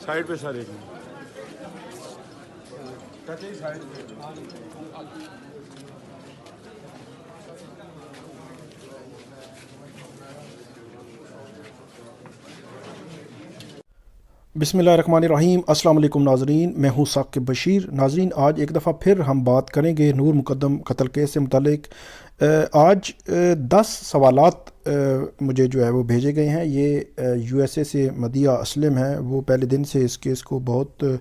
Side पे sir एक side बिस्मिल्लाहिर्रहमानिर्रहीम। अस्सलाम वालेकुम नाज़रीन, मैं हूँ साकिब बशीर। नाज़रीन, आज एक दफ़ा फिर हम बात करेंगे नूर मुक़द्दम कत्ल केस से मुतालिक। आज 10 सवालात मुझे जो है वो भेजे गए हैं। ये USA से मदिया असलम हैं, वो पहले दिन से इस केस को बहुत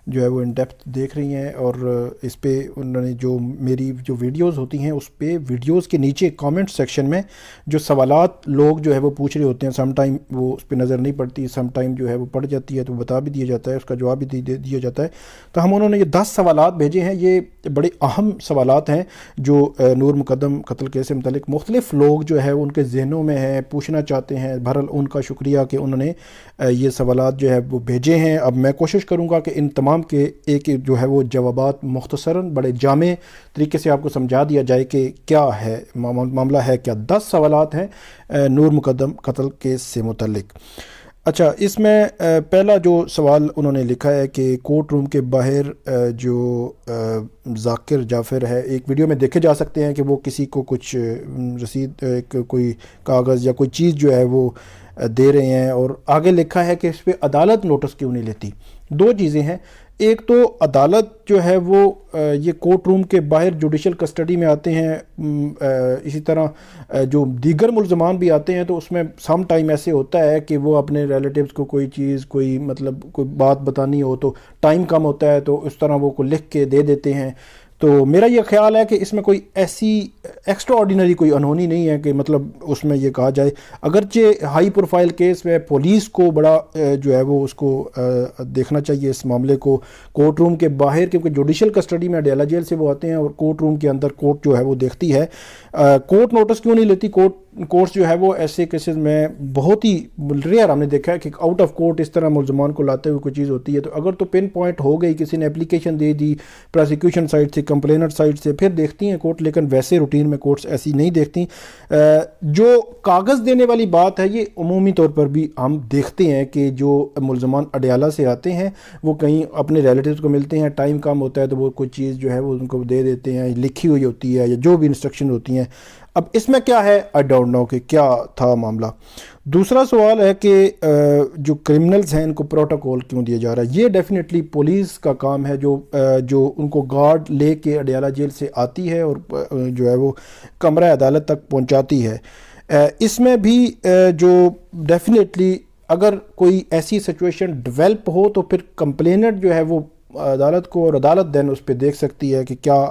जो है वो इन डेप्थ देख रही हैं और इस पे उन्होंने जो मेरी जो वीडियोस होती हैं उस पे वीडियोस के नीचे कमेंट सेक्शन में जो सवालात लोग जो है वो पूछ रहे होते हैं, सम टाइम वो उस पे नज़र नहीं पड़ती, सम टाइम जो है वो पड़ जाती है तो बता भी दिया जाता है, उसका जवाब भी दिया जाता है। तो हम उन्होंने ये 10 सवालात भेजे हैं। ये बड़े अहम सवालात हैं जो नूर मुक़द्दम कत्ल केस से मुतालिक मुख्तलिफ़ लोग जो है उनके जहनों में है, पूछना चाहते हैं। बहरहाल उनका शुक्रिया कि उन्होंने ये सवालात जो है वो भेजे हैं। अब मैं कोशिश करूँगा कि इन तमाम के एक जो है वो जवाबात मुख्तसरन बड़े जामे तरीके से आपको समझा दिया जाए कि क्या है मामला है क्या। 10 सवालात हैं नूर मुक़द्दम कत्ल केस से मुतालिक। अच्छा, इसमें पहला जो सवाल उन्होंने लिखा है कि कोर्ट रूम के बाहर जो जाकिर जाफ़र है, एक वीडियो में देखे जा सकते हैं कि वो किसी को कुछ रसीद कोई कागज़ या कोई चीज़ जो है वो दे रहे हैं और आगे लिखा है कि इस पर अदालत नोटिस क्यों नहीं लेती। दो चीज़ें हैं, एक तो अदालत जो है वो ये कोर्ट रूम के बाहर जुडिशल कस्टडी में आते हैं, इसी तरह जो दीगर मुल्ज़मान भी आते हैं तो उसमें सम टाइम ऐसे होता है कि वो अपने रिलेटिव्स को कोई चीज़ कोई बात बतानी हो तो टाइम कम होता है तो उस तरह वो को लिख के दे देते हैं। तो मेरा ये ख्याल है कि इसमें कोई ऐसी एक्स्ट्रा ऑर्डिनरी कोई अनहोनी नहीं है कि उसमें ये कहा जाए। अगरचे हाई प्रोफाइल केस में पुलिस को बड़ा जो है वो उसको देखना चाहिए इस मामले को कोर्ट रूम के बाहर, क्योंकि जुडिशल कस्टडी में अडयाला जेल से वो आते हैं और कोर्ट रूम के अंदर कोर्ट जो है वो देखती है। कोर्ट नोटिस क्यों नहीं लेती? कोर्ट्स जो है वो ऐसे केसेस में बहुत ही रेयर हमने देखा है कि आउट ऑफ कोर्ट इस तरह मुल्ज़मान को लाते हुए कोई चीज़ होती है तो अगर तो पिन पॉइंट हो गई, किसी ने एप्लीकेशन दे दी प्रोसिक्यूशन साइड से, कंप्लेनर साइड से, फिर देखती हैं कोर्ट, लेकिन वैसे रूटीन में कोर्ट्स ऐसी नहीं देखती। जो कागज़ देने वाली बात है ये अमूमी तौर पर भी हम देखते हैं कि जो मुल्ज़मान अडयाला से आते हैं वो कहीं अपने रिलेटिव्स को मिलते हैं, टाइम कम होता है तो वो कोई चीज़ जो है वो उनको दे देते हैं, लिखी हुई होती है या जो भी इंस्ट्रक्शन होती हैं। अब इसमें क्या है, आई डोंट नो कि क्या था मामला। दूसरा सवाल है कि जो क्रिमिनल्स हैं इनको प्रोटोकॉल क्यों दिया जा रहा है? ये डेफिनेटली पुलिस का काम है जो उनको गार्ड ले के अडयाला जेल से आती है और जो है वो कमरा अदालत तक पहुंचाती है। इसमें भी जो डेफिनेटली अगर कोई ऐसी सिचुएशन डेवलप हो तो फिर कंप्लेनेंट जो है वो अदालत को, और अदालत देन उस पर देख सकती है कि क्या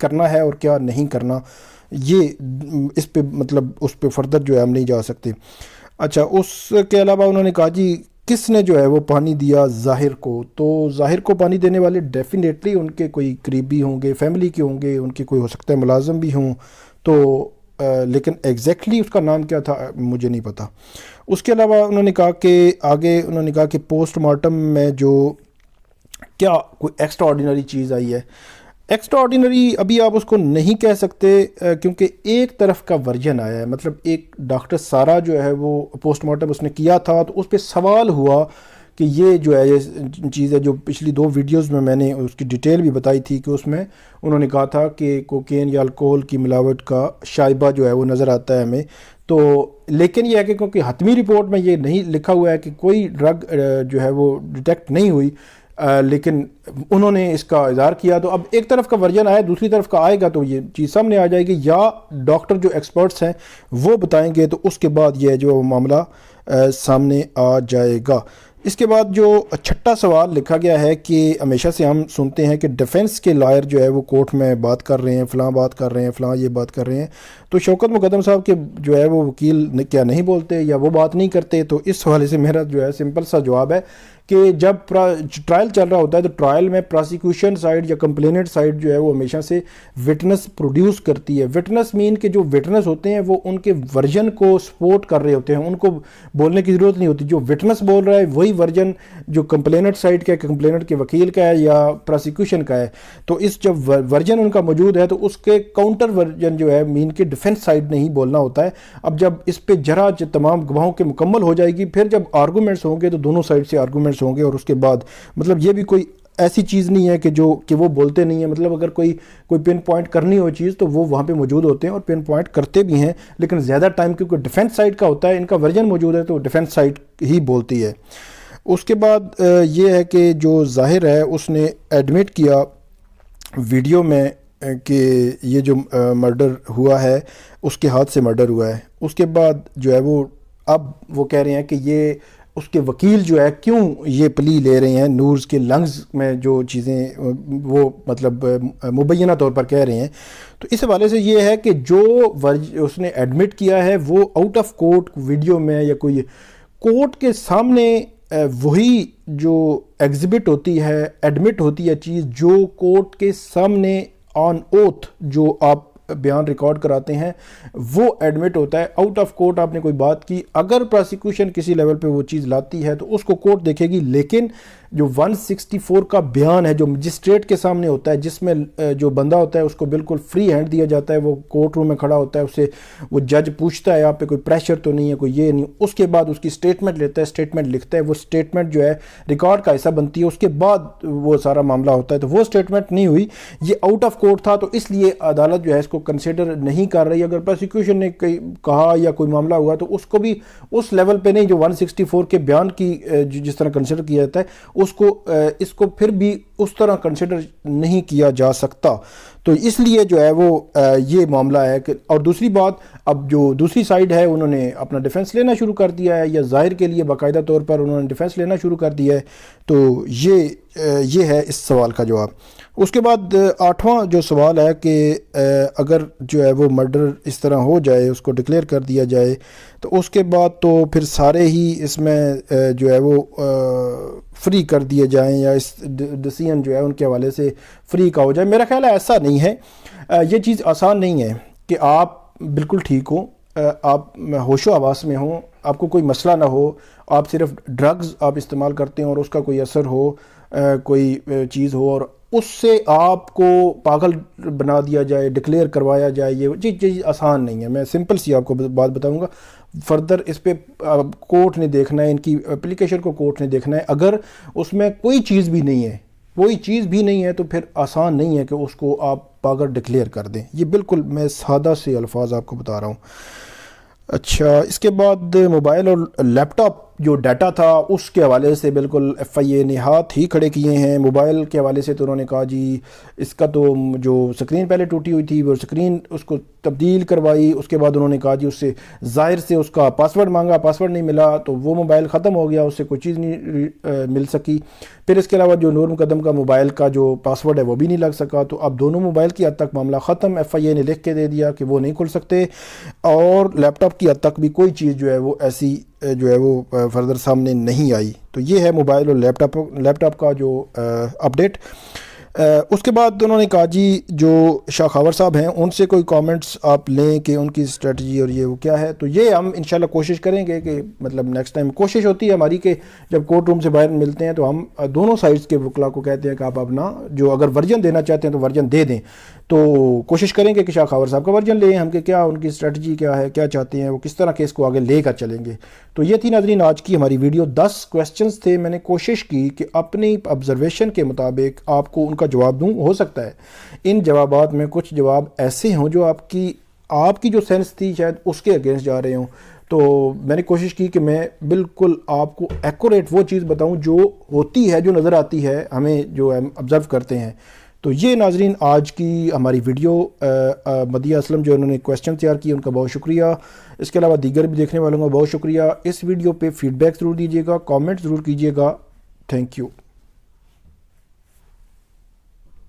करना है और क्या नहीं करना। ये इस पे उस पे फर्दर जो है हम नहीं जा सकते। अच्छा, उसके अलावा उन्होंने कहा जी किसने जो है वो पानी दिया ज़ाहिर को? तो ज़ाहिर को पानी देने वाले डेफिनेटली उनके कोई करीबी होंगे, फैमिली के होंगे, उनके कोई हो सकता है मुलाजिम भी हों, तो लेकिन एग्जैक्टली उसका नाम क्या था मुझे नहीं पता। उसके अलावा उन्होंने कहा कि आगे उन्होंने कहा कि पोस्टमार्टम में जो क्या कोई एक्स्ट्रा ऑर्डिनरी चीज़ आई है। एक्स्ट्रा ऑर्डिनरी अभी आप उसको नहीं कह सकते क्योंकि एक तरफ का वर्जन आया है। एक डॉक्टर सारा जो है वो पोस्टमार्टम उसने किया था तो उस पर सवाल हुआ कि ये जो है ये चीज़ है जो पिछली 2 वीडियोस में मैंने उसकी डिटेल भी बताई थी कि उसमें उन्होंने कहा था कि कोकेन या अल्कोहल की मिलावट का शाइबा जो है वो नज़र आता है हमें। तो लेकिन ये है कि क्योंकि हतमी रिपोर्ट में ये नहीं लिखा हुआ है कि कोई ड्रग जो है वो डिटेक्ट नहीं हुई, लेकिन उन्होंने इसका इज़हार किया। तो अब एक तरफ का वर्जन आया, दूसरी तरफ का आएगा तो ये चीज़ सामने आ जाएगी, या डॉक्टर जो एक्सपर्ट्स हैं वो बताएंगे तो उसके बाद ये जो मामला सामने आ जाएगा। इसके बाद जो छठा सवाल लिखा गया है कि हमेशा से हम सुनते हैं कि डिफेंस के लॉयर जो है वो कोर्ट में बात कर रहे हैं, फ़लाँ बात कर रहे हैं, फ़लाँ ये बात कर रहे हैं, तो शौकत मुक़द्दम साहब के जो है वो वकील क्या नहीं बोलते या वो बात नहीं करते? तो इस हवाले से मेरा जो है सिंपल सा जवाब है कि जब ट्रायल चल रहा होता है तो ट्रायल में प्रोसिक्यूशन साइड या कंप्लेनेंट साइड जो है वो हमेशा से विटनेस प्रोड्यूस करती है। विटनेस मीन के जो विटनेस होते हैं वो उनके वर्जन को सपोर्ट कर रहे होते हैं, उनको بولنے کی ضرورت نہیں ہوتی. جو وٹنس بول رہا ہے وہی ورژن جو کمپلیننٹ سائڈ کا ہے, کمپلیننٹ کے وکیل کا ہے یا پروسیکیوشن کا ہے, تو اس جب ورژن ان کا موجود ہے تو اس کے کاؤنٹر ورژن جو ہے مین کے ڈیفنس سائڈ نے ہی بولنا ہوتا ہے. اب جب اس پہ جرا تمام گواہوں کے مکمل ہو جائے گی, پھر جب آرگومنٹس ہوں گے تو دونوں سائڈ سے آرگومنٹس ہوں گے, اور اس کے بعد مطلب یہ بھی کوئی ایسی چیز نہیں ہے کہ وہ بولتے نہیں ہیں. مطلب اگر کوئی پن پوائنٹ کرنی ہو چیز تو وہ وہاں پہ موجود ہوتے ہیں اور پن پوائنٹ کرتے بھی ہیں, لیکن زیادہ ٹائم کیونکہ ڈیفنس سائڈ کا ہوتا ہے, ان کا ورژن موجود ہے تو ڈیفنس سائڈ ہی بولتی ہے. اس کے بعد یہ ہے کہ جو ظاہر ہے اس نے ایڈمٹ کیا ویڈیو میں کہ یہ جو مرڈر ہوا ہے اس کے ہاتھ سے مرڈر ہوا ہے. اس کے بعد جو ہے وہ کہہ رہے ہیں کہ یہ اس کے وکیل جو ہے کیوں یہ پلی لے رہے ہیں, نورز کے لنگز میں جو چیزیں وہ مطلب مبینہ طور پر کہہ رہے ہیں. تو اس حوالے سے یہ ہے کہ جو اس نے ایڈمٹ کیا ہے وہ آؤٹ آف کورٹ ویڈیو میں یا کوئی کورٹ کے سامنے وہی جو ایگزبٹ ہوتی ہے, ایڈمٹ ہوتی ہے چیز جو کورٹ کے سامنے آن اوتھ جو آپ بیان ریکارڈ کراتے ہیں وہ ایڈمٹ ہوتا ہے. آؤٹ آف کورٹ آپ نے کوئی بات کی, اگر پروسیکیوشن کسی لیول پہ وہ چیز لاتی ہے تو اس کو کورٹ دیکھے گی, لیکن جو 164 کا بیان ہے جو مجسٹریٹ کے سامنے ہوتا ہے, جس میں جو بندہ ہوتا ہے اس کو بالکل فری ہینڈ دیا جاتا ہے, وہ کورٹ روم میں کھڑا ہوتا ہے, اسے وہ جج پوچھتا ہے آپ پہ کوئی پریشر تو نہیں ہے, کوئی یہ نہیں, اس کے بعد اس کی سٹیٹمنٹ لیتا ہے, سٹیٹمنٹ لکھتا ہے, وہ سٹیٹمنٹ جو ہے ریکارڈ کا حصہ بنتی ہے, اس کے بعد وہ سارا معاملہ ہوتا ہے. تو وہ سٹیٹمنٹ نہیں ہوئی, یہ آؤٹ آف کورٹ تھا, تو اس لیے عدالت جو ہے اس کو کنسیڈر نہیں کر رہی. اگر پروسیکیوشن نے کہا یا کوئی معاملہ ہوا تو اس کو بھی اس لیول پہ نہیں جو 164 کے بیان کی جس طرح کنسیڈر کیا جاتا ہے اس کو پھر بھی اس طرح کنسیڈر نہیں کیا جا سکتا. تو اس لیے جو ہے وہ یہ معاملہ ہے کہ, اور دوسری بات اب جو دوسری سائیڈ ہے انہوں نے اپنا ڈیفنس لینا شروع کر دیا ہے, یا ظاہر کے لیے باقاعدہ طور پر انہوں نے ڈیفنس لینا شروع کر دیا ہے. تو یہ ہے اس سوال کا جواب. اس کے بعد 8واں جو سوال ہے کہ اگر جو ہے وہ مرڈر اس طرح ہو جائے, اس کو ڈکلیئر کر دیا جائے, تو اس کے بعد تو پھر سارے ہی اس میں جو ہے وہ فری کر دیے جائیں, یا اس ڈیسیژن جو ہے ان کے حوالے سے فری کا ہو جائے. میرا خیال ہے ایسا نہیں ہے, یہ چیز آسان نہیں ہے کہ آپ بالکل ٹھیک ہوں, آپ ہوش و حواس میں ہوں, آپ کو کوئی مسئلہ نہ ہو, آپ صرف ڈرگز آپ استعمال کرتے ہیں اور اس کا کوئی اثر ہو, کوئی چیز ہو, اور اس سے آپ کو پاگل بنا دیا جائے, ڈکلیئر کروایا جائے. یہ چیز آسان نہیں ہے. میں سمپل سی آپ کو بات بتاؤں گا, فردر اس پہ کورٹ نے دیکھنا ہے, ان کی اپلیکیشن کو کورٹ نے دیکھنا ہے. اگر اس میں کوئی چیز بھی نہیں ہے تو پھر آسان نہیں ہے کہ اس کو آپ پاگل ڈکلیئر کر دیں. یہ بالکل میں سادہ سے الفاظ آپ کو بتا رہا ہوں. اچھا, اس کے بعد موبائل اور لیپ ٹاپ جو ڈیٹا تھا اس کے حوالے سے بالکل ایف آئی اے نے ہاتھ ہی کھڑے کیے ہیں. موبائل کے حوالے سے تو انہوں نے کہا جی اس کا تو جو سکرین پہلے ٹوٹی ہوئی تھی وہ سکرین اس کو تبدیل کروائی. اس کے بعد انہوں نے کہا جی اس سے ظاہر سے اس کا پاسورڈ مانگا, پاسورڈ نہیں ملا تو وہ موبائل ختم ہو گیا, اس سے کوئی چیز نہیں مل سکی. پھر اس کے علاوہ جو نور مقدم کا موبائل کا جو پاسورڈ ہے وہ بھی نہیں لگ سکا. تو اب دونوں موبائل کی حد تک معاملہ ختم. ایف آئی اے نے لکھ کے دے دیا کہ وہ نہیں کھل سکتے, اور لیپ ٹاپ کی حد تک بھی کوئی چیز جو ہے وہ ایسی جو ہے وہ فردر سامنے نہیں آئی. تو یہ ہے موبائل اور لیپ ٹاپ کا جو اپڈیٹ. اس کے بعد انہوں نے کہا جی جو شاہ خاور صاحب ہیں ان سے کوئی کامنٹس آپ لیں کہ ان کی اسٹریٹجی اور یہ وہ کیا ہے. تو یہ ہم انشاءاللہ کوشش کریں گے کہ مطلب نیکسٹ ٹائم کوشش ہوتی ہے ہماری کہ جب کورٹ روم سے باہر ملتے ہیں تو ہم دونوں سائڈز کے وکلا کو کہتے ہیں کہ آپ اپنا جو اگر ورژن دینا چاہتے ہیں تو ورژن دے دیں. تو کوشش کریں گے کہ شاہ خاور صاحب کا ورژن لیں ہم, کہ کیا ان کی اسٹریٹجی کیا ہے, کیا چاہتے ہیں, وہ کس طرح کیس کو آگے لے کر چلیں گے. تو یہ تھی ناظرین آج کی ہماری ویڈیو. 10 کویسچنز تھے, میں نے کوشش کی کہ اپنی آبزرویشن کے مطابق آپ کو ان کا جواب دوں. ہو سکتا ہے ان جوابات میں کچھ جواب ایسے ہوں جو آپ کی جو سینس تھی شاید اس کے اگینسٹ جا رہے ہوں. تو میں نے کوشش کی کہ میں بالکل آپ کو ایکوریٹ وہ چیز بتاؤں جو ہوتی ہے, جو نظر آتی ہے ہمیں, جو ہم آبزرو کرتے ہیں. تو یہ ناظرین آج کی ہماری ویڈیو. مدیہ اسلم جو انہوں نے کویسچن تیار کیے ان کا بہت شکریہ. اس کے علاوہ دیگر بھی دیکھنے والوں کا بہت شکریہ. اس ویڈیو پہ فیڈ بیک ضرور دیجیے گا, کامنٹ ضرور کیجیے گا. Thank you.